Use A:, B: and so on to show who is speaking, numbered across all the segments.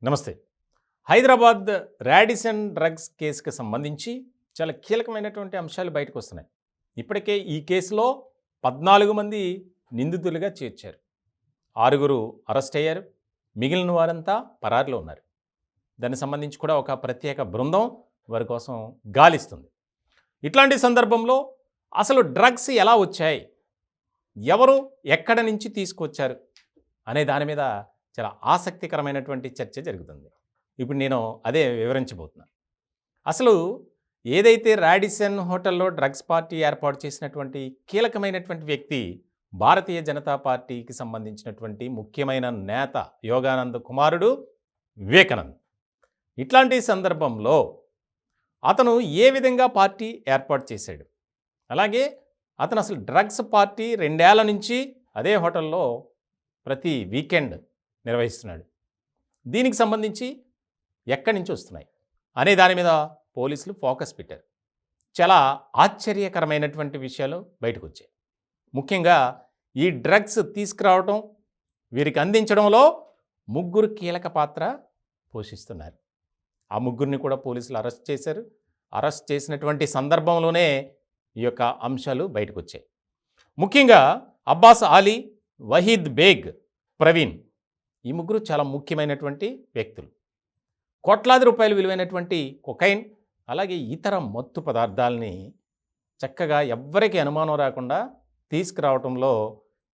A: నమస్తే. Hyderabad Radisson drugs కేసుకి సంబంధించి చాలా కీలకమైనటువంటి అంశాలు బయటకొస్తున్నాయి. ఇప్పటికే ఈ కేసులో 14 మంది నిందితులుగా చేర్చారు. 6 అరెస్ట్ అయ్యారు. మిగిలిన వారంతా పరారీలో ఉన్నారు. దానికి సంబంధించి కూడా ఒక ప్రత్యేక బృందం వారి కోసం గాలిస్తుంది. ఇట్లాంటి సందర్భంలో అసలు డ్రగ్స్ ఎలా వచ్చాయి? ఎవరు ఎక్కడి నుంచి తీసుకొచ్చారు? అనే దాని మీద చాలా ఆసక్తికరమైనటువంటి చర్చ జరుగుతుంది. ఇప్పుడు నేను అదే వివరించబోతున్నాను. అసలు ఏదైతే రాడిసన్ హోటల్లో డ్రగ్స్ పార్టీ ఏర్పాటు చేసినటువంటి కీలకమైనటువంటి వ్యక్తి భారతీయ జనతా పార్టీకి సంబంధించినటువంటి ముఖ్యమైన నేత యోగానంద్ కుమారుడు వివేకానంద్. ఇట్లాంటి సందర్భంలో అతను ఏ విధంగా పార్టీ ఏర్పాటు చేశాడు, అలాగే అతను అసలు డ్రగ్స్ పార్టీ 2 ఏళ్ల నుంచి అదే హోటల్లో ప్రతి వీకెండ్ నిర్వహిస్తున్నాడు. దీనికి సంబంధించి ఎక్కడి నుంచి వస్తున్నాయి అనే దాని మీద పోలీసులు ఫోకస్ పెట్టారు. చాలా ఆశ్చర్యకరమైనటువంటి విషయాలు బయటకు వచ్చాయి. ముఖ్యంగా ఈ డ్రగ్స్ తీసుకురావటం, వీరికి అందించడంలో 3 కీలక పాత్ర పోషిస్తున్నారు. ఆ 3ని కూడా పోలీసులు అరెస్ట్ చేశారు. అరెస్ట్ చేసినటువంటి సందర్భంలోనే ఈ యొక్క అంశాలు బయటకు వచ్చాయి. ముఖ్యంగా అబ్బాస్ ఆలీ, వహీద్ బేగ్, ప్రవీణ్, ఈ 3 చాలా ముఖ్యమైనటువంటి వ్యక్తులు. కోట్లాది రూపాయలు విలువైనటువంటి కొకైన్ అలాగే ఇతర మత్తు పదార్థాలని చక్కగా ఎవ్వరికీ అనుమానం రాకుండా తీసుకురావటంలో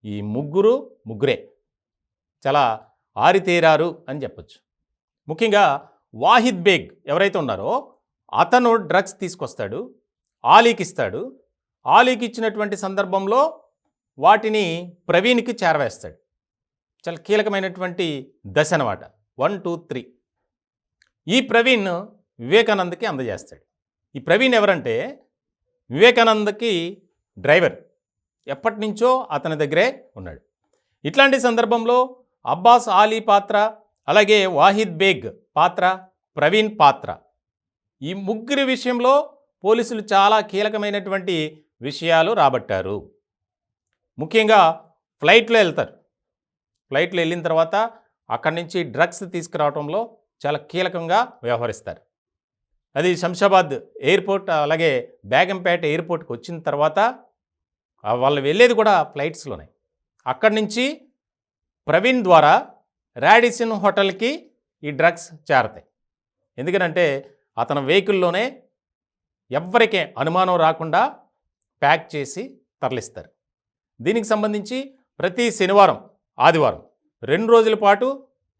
A: ఈ ముగ్గురే చాలా ఆరితేరారు అని చెప్పొచ్చు. ముఖ్యంగా వాహిద్ బేగ్ ఎవరైతే ఉన్నారో అతను డ్రగ్స్ తీసుకొస్తాడు, ఆలీకి ఇస్తాడు. ఆలీకి ఇచ్చినటువంటి సందర్భంలో వాటిని ప్రవీణ్కి చేరవేస్తాడు. చాలా కీలకమైనటువంటి దశ అన్నమాట. 1, 2, 3. ఈ ప్రవీణ్ వివేకానంద్కి అందజేస్తాడు. ఈ ప్రవీణ్ ఎవరంటే వివేకానంద్కి డ్రైవర్, ఎప్పటి నుంచో అతని దగ్గరే ఉన్నాడు. ఇట్లాంటి సందర్భంలో అబ్బాస్ ఆలీ పాత్ర, అలాగే వాహిద్ బేగ్ పాత్ర, ప్రవీణ్ పాత్ర, ఈ 3 విషయంలో పోలీసులు చాలా కీలకమైనటువంటి విషయాలు రాబట్టారు. ముఖ్యంగా ఫ్లైట్లో వెళ్తారు. ఫ్లైట్లో వెళ్ళిన తర్వాత అక్కడి నుంచి డ్రగ్స్ తీసుకురావడంలో చాలా కీలకంగా వ్యవహరిస్తారు. అది శంషాబాద్ ఎయిర్పోర్ట్ అలాగే బేగంపేట ఎయిర్పోర్ట్కి వచ్చిన తర్వాత వాళ్ళు వెళ్ళేది కూడా ఫ్లైట్స్లోనే. అక్కడి నుంచి ప్రవీణ్ ద్వారా రాడిసన్ హోటల్కి ఈ డ్రగ్స్ చేరతాయి. ఎందుకనంటే అతని వెహికల్లోనే ఎవ్వరికీ అనుమానం రాకుండా ప్యాక్ చేసి తరలిస్తారు. దీనికి సంబంధించి ప్రతి శనివారం, ఆదివారం 2 రోజుల పాటు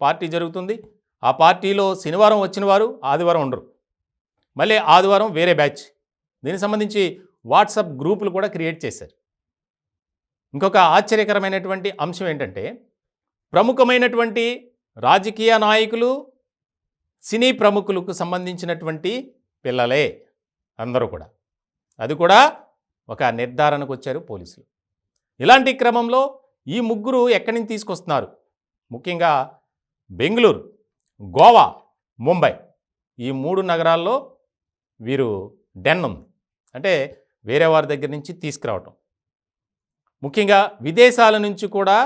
A: పార్టీ జరుగుతుంది. ఆ పార్టీలో శనివారం వచ్చిన వారు ఆదివారం ఉండరు. మళ్ళీ ఆదివారం వేరే బ్యాచ్. దీనికి సంబంధించి వాట్సాప్ గ్రూపులు కూడా క్రియేట్ చేశారు. ఇంకొక ఆశ్చర్యకరమైనటువంటి అంశం ఏంటంటే ప్రముఖమైనటువంటి రాజకీయ నాయకులు, సినీ ప్రముఖులకు సంబంధించినటువంటి పిల్లలే అందరూ కూడా. అది కూడా ఒక నిర్ధారణకు వచ్చారు పోలీసులు. ఇలాంటి క్రమంలో ఈ 3 ఎక్కడి నుంచి తీసుకొస్తున్నారు? ముఖ్యంగా బెంగళూరు, గోవా, ముంబై, ఈ 3 నగరాల్లో వీరు డెన్ ఉంది. అంటే వేరే వారి దగ్గర నుంచి తీసుకురావటం. ముఖ్యంగా విదేశాల నుంచి కూడా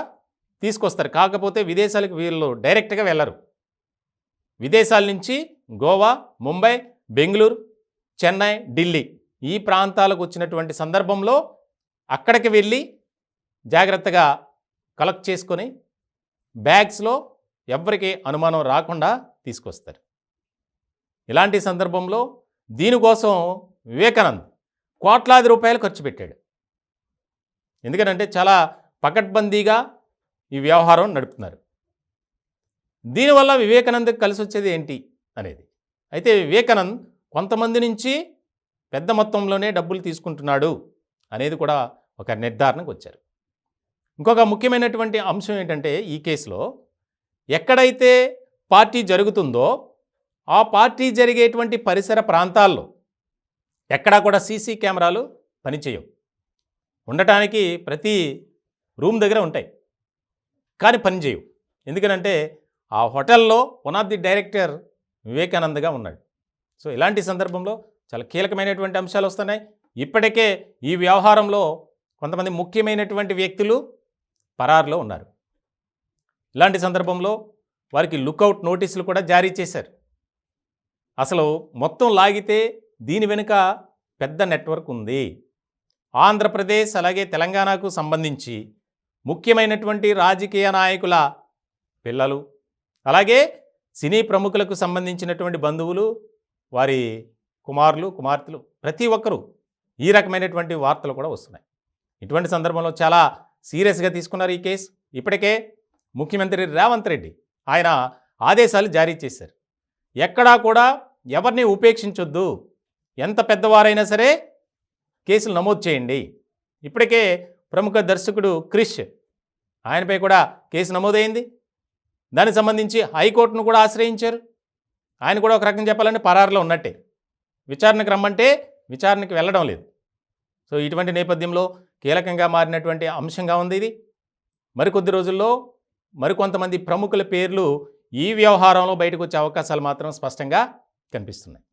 A: తీసుకొస్తారు. కాకపోతే విదేశాలకు వీళ్ళు డైరెక్ట్గా వెళ్ళరు. విదేశాల నుంచి గోవా, ముంబై, బెంగళూరు, చెన్నై, ఢిల్లీ ఈ ప్రాంతాలకు వచ్చినటువంటి సందర్భంలో అక్కడికి వెళ్ళి జాగ్రత్తగా కలెక్ట్ చేసుకొని బ్యాగ్స్లో ఎవ్వరికీ అనుమానం రాకుండా తీసుకొస్తారు. ఇలాంటి సందర్భంలో దీనికోసం వివేకానంద్ కోట్లాది రూపాయలు ఖర్చు పెట్టాడు. ఎందుకంటే చాలా పకడ్బందీగా ఈ వ్యవహారం నడుపుతున్నారు. దీనివల్ల వివేకానంద్కి కలిసి వచ్చేది ఏంటి అనేది. అయితే వివేకానంద్ కొంతమంది నుంచి పెద్ద మొత్తంలోనే డబ్బులు తీసుకుంటున్నాడు అనేది కూడా ఒక నిర్ధారణకు వచ్చారు. ఇంకొక ముఖ్యమైనటువంటి అంశం ఏంటంటే ఈ కేసులో ఎక్కడైతే పార్టీ జరుగుతుందో ఆ పార్టీ జరిగేటువంటి పరిసర ప్రాంతాల్లో ఎక్కడా కూడా సీసీ కెమెరాలు పనిచేయవు. ఉండటానికి ప్రతి రూమ్ దగ్గర ఉంటాయి, కానీ పనిచేయవు. ఎందుకనంటే ఆ హోటల్లో వన్ ఆఫ్ ది డైరెక్టర్ వివేకానంద్గా ఉన్నాడు. సో ఇలాంటి సందర్భంలో చాలా కీలకమైనటువంటి అంశాలు వస్తున్నాయి. ఇప్పటికే ఈ వ్యవహారంలో కొంతమంది ముఖ్యమైనటువంటి వ్యక్తులు పరారులో ఉన్నారు. ఇలాంటి సందర్భంలో వారికి లుకౌట్ నోటీసులు కూడా జారీ చేశారు. అసలు మొత్తం లాగితే దీని వెనుక పెద్ద నెట్వర్క్ ఉంది. ఆంధ్రప్రదేశ్ అలాగే తెలంగాణకు సంబంధించి ముఖ్యమైనటువంటి రాజకీయ నాయకుల పిల్లలు, అలాగే సినీ ప్రముఖులకు సంబంధించినటువంటి బంధువులు, వారి కుమారులు, కుమార్తెలు, ప్రతి ఒక్కరూ ఈ రకమైనటువంటి వార్తలు కూడా వస్తున్నాయి. ఇటువంటి సందర్భంలో చాలా సీరియస్గా తీసుకున్నారు ఈ కేసు. ఇప్పటికే ముఖ్యమంత్రి రేవంత్ రెడ్డి ఆయన ఆదేశాలు జారీ చేశారు. ఎక్కడా కూడా ఎవరిని ఉపేక్షించొద్దు, ఎంత పెద్దవారైనా సరే కేసులు నమోదు చేయండి. ఇప్పటికే ప్రముఖ దర్శకుడు క్రిష్ ఆయనపై కూడా కేసు నమోదైంది. దానికి సంబంధించి హైకోర్టును కూడా ఆశ్రయించారు. ఆయన కూడా ఒక రకంగా చెప్పాలంటే పరారులో ఉన్నట్టే, విచారణకు రమ్మంటే విచారణకు వెళ్ళడం లేదు. సో ఇటువంటి నేపథ్యంలో కీలకంగా మారినటువంటి అంశంగా ఉంది ఇది. మరికొద్ది రోజుల్లో మరికొంతమంది ప్రముఖుల పేర్లు ఈ వ్యవహారంలో బయటకు వచ్చే అవకాశాలు మాత్రం స్పష్టంగా కనిపిస్తున్నాయి.